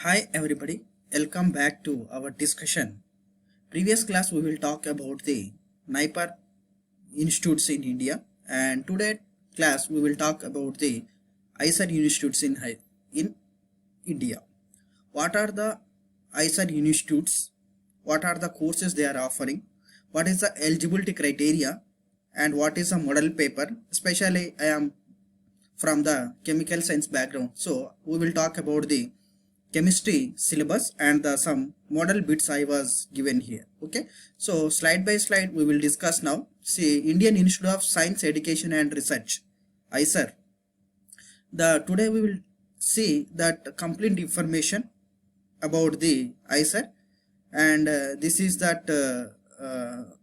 Hi everybody, welcome back to our discussion. Previous class we will talk about the NIPER institutes in India, and today class we will talk about the ISER institutes in India. What are the ISER institutes? What are the courses they are offering? What is the eligibility criteria? And what is a model paper? Especially I am from the chemical science background, so we will talk about the chemistry syllabus and some model bits I was given here. Okay, so slide by slide we will discuss now. See, Indian Institute of Science Education and Research, ISER. Today we will see that complete information about the ISER, and this is that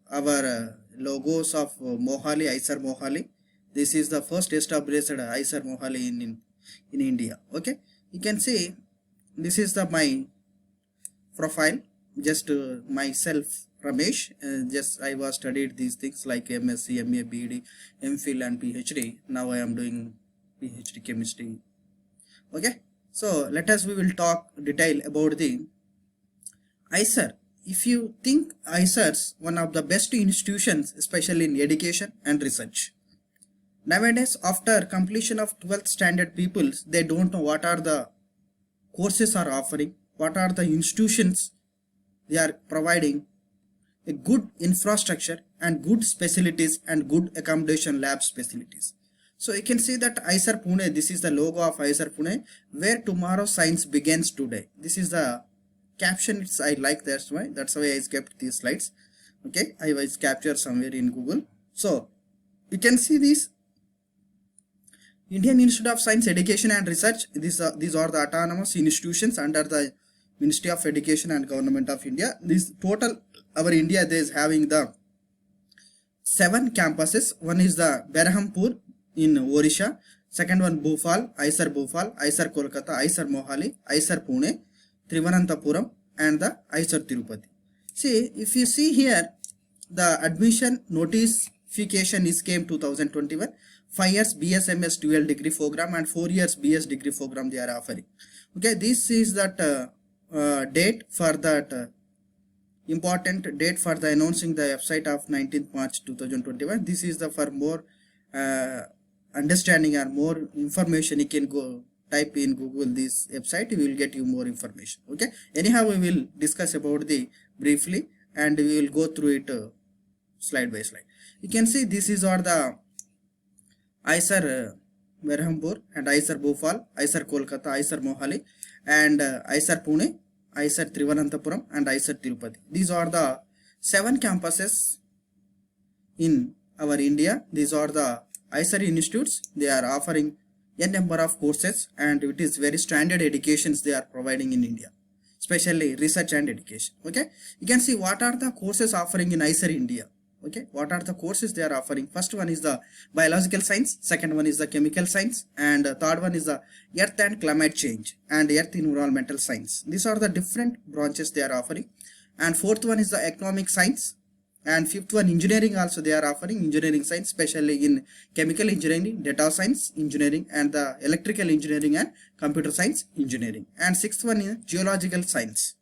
our logos of Mohali, ISER Mohali. This is the first established ISER Mohali in India. Okay, you can see this is my profile, just myself Ramesh. Just I was studied these things like MSc, MA, BD, MPhil and PhD. Now I am doing PhD chemistry. Okay, so we will talk detail about the ISER. If you think ISER's one of the best institutions, especially in education and research. Nowadays, after completion of 12th standard peoples, they don't know what are the courses are offering, what are the institutions they are providing a good infrastructure and good facilities and good accommodation lab facilities. So you can see that ISER Pune, this is the logo of ISER Pune, where tomorrow science begins today. This is the caption, I like that's why I kept these slides. Okay, I was captured somewhere in Google. So you can see this Indian Institute of Science Education and Research. These are the autonomous institutions under the Ministry of Education and Government of India. This total, our India there is having the 7 campuses. One is the Berhampur in Odisha, second one Bhopal, ISER Kolkata, ISER Mohali, ISER Pune, Thiruvananthapuram and the ISER Tirupati. See, if you see here, the admission notification is came 2021. 5 years BSMS dual degree program and 4 years BS degree program they are offering. Okay, this is that date for that important date for the announcing the website of 19th March 2021. This is the for more understanding or more information. You can go type in Google this website, we will get you more information. Okay, anyhow we will discuss about the briefly and we will go through it slide by slide. You can see this is all the ISER Berhampur and ISER Bhopal, ISER Kolkata, ISER Mohali and ISER Pune, ISER Thiruvananthapuram and ISER Tirupati. These are the 7 campuses in our India. These are the ISER institutes. They are offering a number of courses and it is very standard educations they are providing in India, especially research and education. Okay, you can see what are the courses offering in ISER India. Okay, what are the courses they are offering? First one is the biological science, second one is the chemical science, and third one is the earth and climate change and earth environmental science. These are the different branches they are offering. And fourth one is the economic science, and fifth one engineering also they are offering engineering science, especially in chemical engineering, data science engineering and the electrical engineering and computer science engineering. And sixth one is geological science.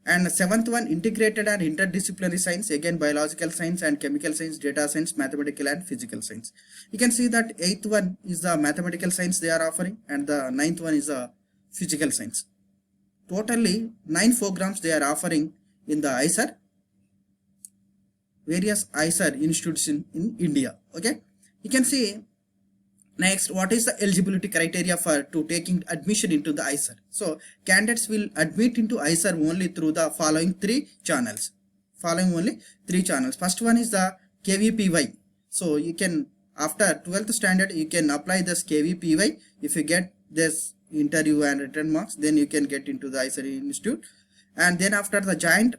And seventh one, integrated and interdisciplinary science, again biological science and chemical science, data science, mathematical and physical science. You can see that eighth one is the mathematical science they are offering and the ninth one is the physical science. Totally 9 programs they are offering in the ISER, various ISER institutes in India. Okay, you can see next, what is the eligibility criteria for to taking admission into the ISER? So candidates will admit into ISER only through the following 3 channels. First one is the KVPY. So you can, after 12th standard, you can apply this KVPY. If you get this interview and written marks, then you can get into the ISER institute. And then after the joint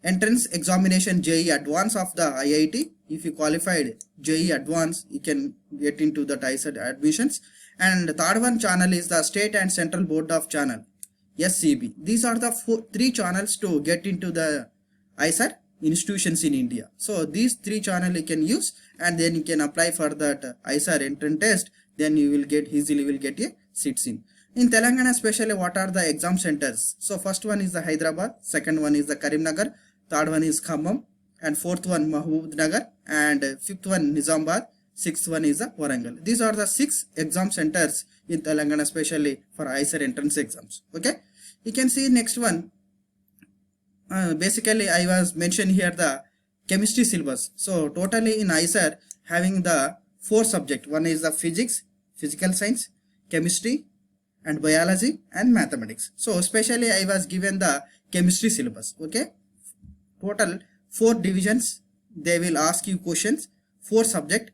entrance examination JEE advance of the IIT, if you qualified JEE advance, you can get into the ISER admissions. And the third one channel is the state and central board of channel, SCB. These are the 3 channels to get into the ISER institutions in India. So these 3 channels you can use and then you can apply for that ISER entrance test. Then you will get easily a seats in. In Telangana especially, what are the exam centers? So first one is the Hyderabad, second one is the Karimnagar, third one is Khammam, and fourth one Mahbubnagar, and fifth one Nizamabad, sixth one is the Warangal. These are the 6 exam centers in Telangana especially for ICER entrance exams. Okay, you can see next one. Basically I was mentioned here the chemistry syllabus. So totally in ICER having the 4 subjects. One is the physics, physical science, chemistry, and biology and mathematics. So especially I was given the chemistry syllabus. Okay, total 4 divisions. They will ask you questions, 4 subject: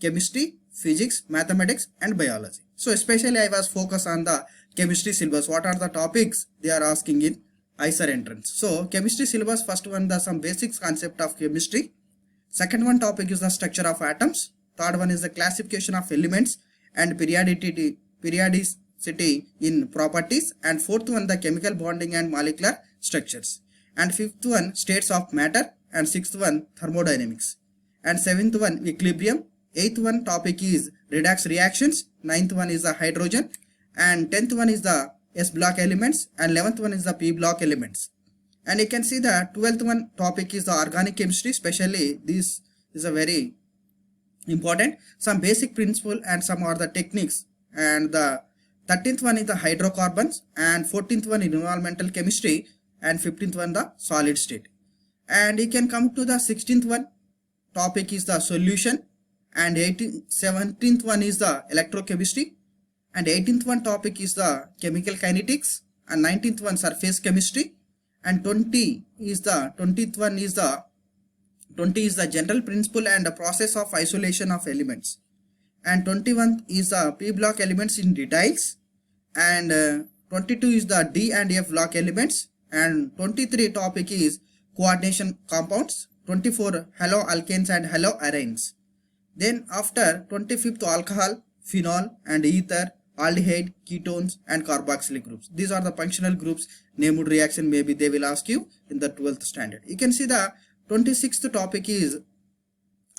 chemistry, physics, mathematics, and biology. So especially I was focused on the chemistry syllabus. What are the topics they are asking in ICER entrance? So chemistry syllabus, first one the some basics concept of chemistry. Second one topic is the structure of atoms. Third one is the classification of elements and periodicity in properties. And fourth one the chemical bonding and molecular structures. And fifth one states of matter. And sixth one thermodynamics. And seventh one equilibrium. Eighth one topic is redox reactions. Ninth one is the hydrogen. And 10th one is the S block elements. And 11th one is the P block elements. And you can see the 12th one topic is the organic chemistry. Especially this is a very important. Some basic principle and some are the techniques. And the 13th one is the hydrocarbons. And 14th one is environmental chemistry. And 15th one the solid state. And you can come to the 16th one topic is the solution. And 17th one is the electrochemistry. And 18th one topic is the chemical kinetics. And 19th one surface chemistry. And 20 is the general principle and the process of isolation of elements. And 21 is the P block elements in details. And 22 is the D and F block elements. And 23 topic is coordination compounds. 24 haloalkanes and haloarenes. Then after 25th alcohol, phenol and ether, aldehyde, ketones and carboxylic groups. These are the functional groups named reaction. Maybe they will ask you in the 12th standard. You can see the 26th topic is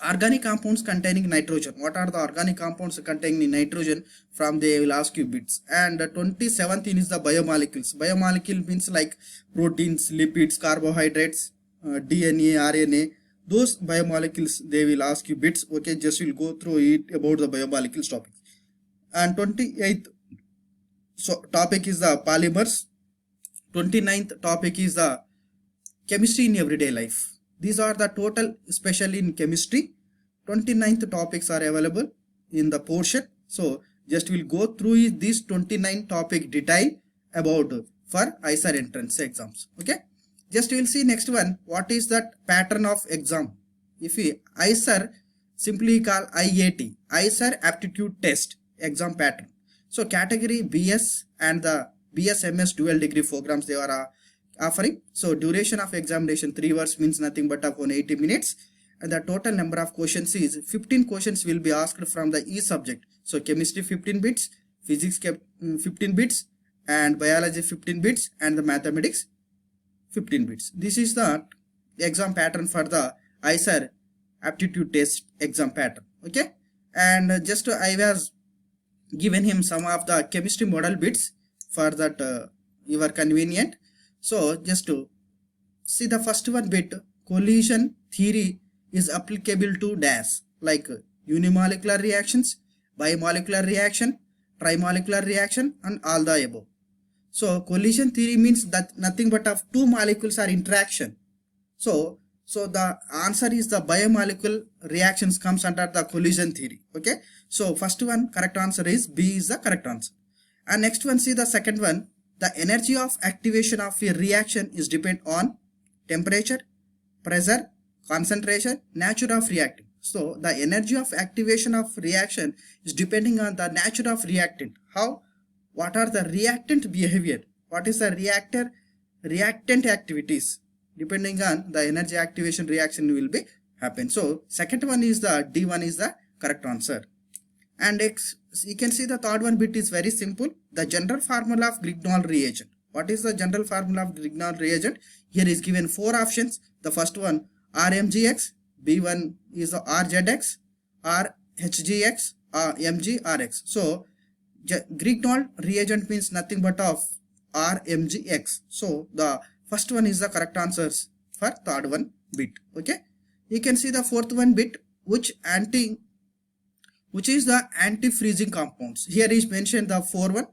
organic compounds containing nitrogen. What are the organic compounds containing nitrogen? From they will ask you bits. And 27th is the biomolecules. Biomolecule means like proteins, lipids, carbohydrates, DNA, RNA. Those biomolecules they will ask you bits. Okay, just will go through it about the biomolecules topic. And 28th topic is the polymers. 29th topic is the chemistry in everyday life. These are the total, especially in chemistry. 29th topics are available in the portion. So just we'll go through these 29 topic detail about for ICER entrance exams. Okay, just we'll see next one. What is that pattern of exam? If we ICER simply call IAT, ICER aptitude test exam pattern. So category BS and the BS MS dual degree programs they are offering. So duration of examination 3 hours means nothing but of 180 minutes. And the total number of questions is 15 questions will be asked from the each subject. So chemistry 15 bits, physics 15 bits, and biology 15 bits, and the mathematics 15 bits. This is the exam pattern for the ICER aptitude test exam pattern. Okay, and just I was given him some of the chemistry model bits for that your convenient. So just to see the first one bit, collision theory is applicable to dash like unimolecular reactions, bimolecular reaction, trimolecular reaction, and all the above. So collision theory means that nothing but of two molecules are interaction. So the answer is the biomolecule reactions comes under the collision theory. Okay, so first one correct answer is B is the correct answer. And next one, see the second one, the energy of activation of a reaction is depend on temperature, pressure, concentration, nature of reactant. So the energy of activation of reaction is depending on the nature of reactant. How? What are the reactant behavior? What is the reactant activities? Depending on the energy activation reaction will be happen. So second one is the D1 is the correct answer. And you can see the third one bit is very simple. The general formula of Grignard reagent. What is the general formula of Grignard reagent? Here is given 4 options. The first one RMGX, B1 is the RZX, RHGX, MGRX. So Grignard reagent means nothing but of RMGX. So the first one is the correct answers for third one bit. Okay, you can see the fourth one bit, which is the anti-freezing compounds. Here is mentioned the 4 1.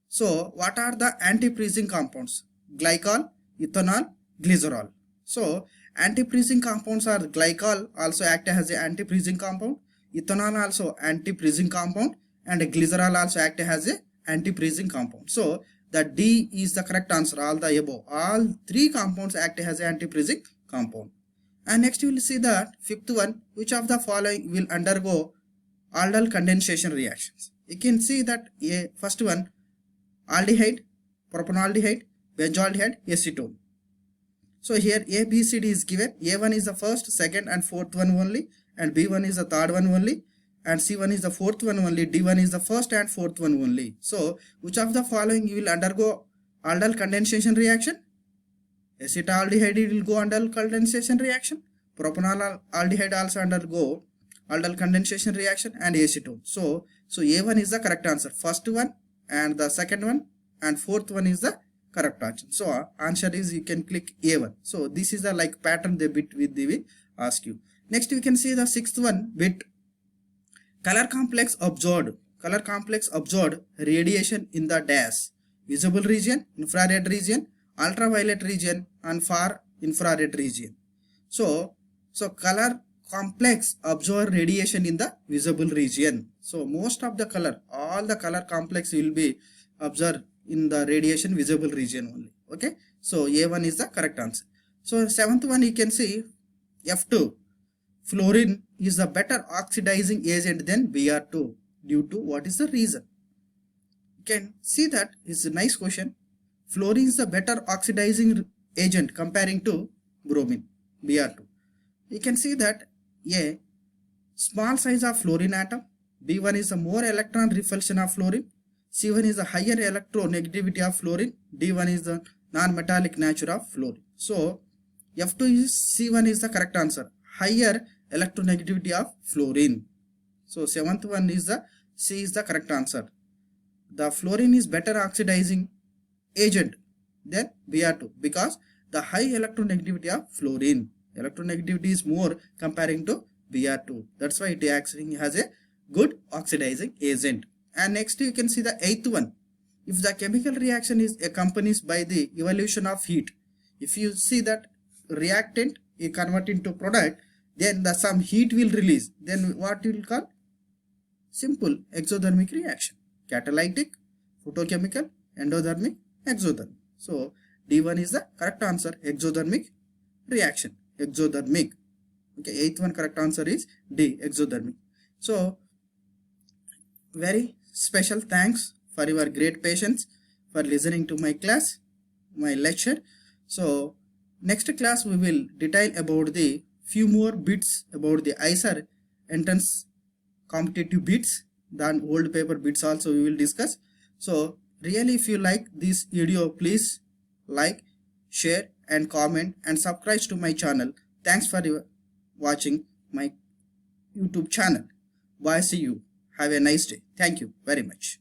So what are the anti-freezing compounds? Glycol, ethanol, glycerol. So anti-freezing compounds are glycol also act as an anti-freezing compound, ethanol also anti-freezing compound, and glycerol also act as a anti-freezing compound. So the D is the correct answer. All the above, all 3 compounds act as an anti-freezing compound. And next we will see the fifth one, which of the following will undergo aldol condensation reactions. You can see that first one, aldehyde, propanaldehyde, benzaldehyde, acetone. So here A, B, C, D is given. A1 is the first, second and fourth one only, and B1 is the third one only, and C1 is the fourth one only, D1 is the first and fourth one only. So which of the following will undergo aldol condensation reaction? Acetaldehyde will go aldol condensation reaction, propanaldehyde also undergo aldol condensation reaction, and acetone. So A1 is the correct answer. First one and the second one and fourth one is the correct answer. So answer is, you can click A1. So this is the like pattern they bit with they will ask you. Next we can see the sixth one bit, color complex absorbed radiation in the dash, visible region, infrared region, ultraviolet region, and far infrared region. So color complex absorb radiation in the visible region. So most of the color, all the color complex will be observed in the radiation visible region only. Okay, so A1 is the correct answer. So seventh one, you can see F2, fluorine is a better oxidizing agent than Br2 due to what is the reason? You can see that is a nice question. Fluorine is a better oxidizing agent comparing to bromine, Br2. You can see that A, small size of fluorine atom, B1 is a more electron repulsion of fluorine, C1 is the higher electronegativity of fluorine, D1 is the non-metallic nature of fluorine. So F2 is C1 is the correct answer, higher electronegativity of fluorine. So seventh one is the C is the correct answer. The fluorine is better oxidizing agent than Br2 because the high electronegativity of fluorine. Electronegativity is more comparing to Br2. That's why it actually has a good oxidizing agent. And next you can see the eighth one. If the chemical reaction is accompanied by the evolution of heat, if you see that reactant is converted into product, then some heat will release. Then what you will call? Simple exothermic reaction. Catalytic, photochemical, endothermic, exothermic. So D1 is the correct answer, exothermic reaction. Exothermic. Okay, eighth one correct answer is D, exothermic. So very special thanks for your great patience for listening to my class, my lecture. So next class we will detail about the few more bits about the ISR entrance competitive bits, than old paper bits also we will discuss. So really, if you like this video, please like, share and comment and subscribe to my channel. Thanks for watching my YouTube channel. Bye, see you. Have a nice day. Thank you very much.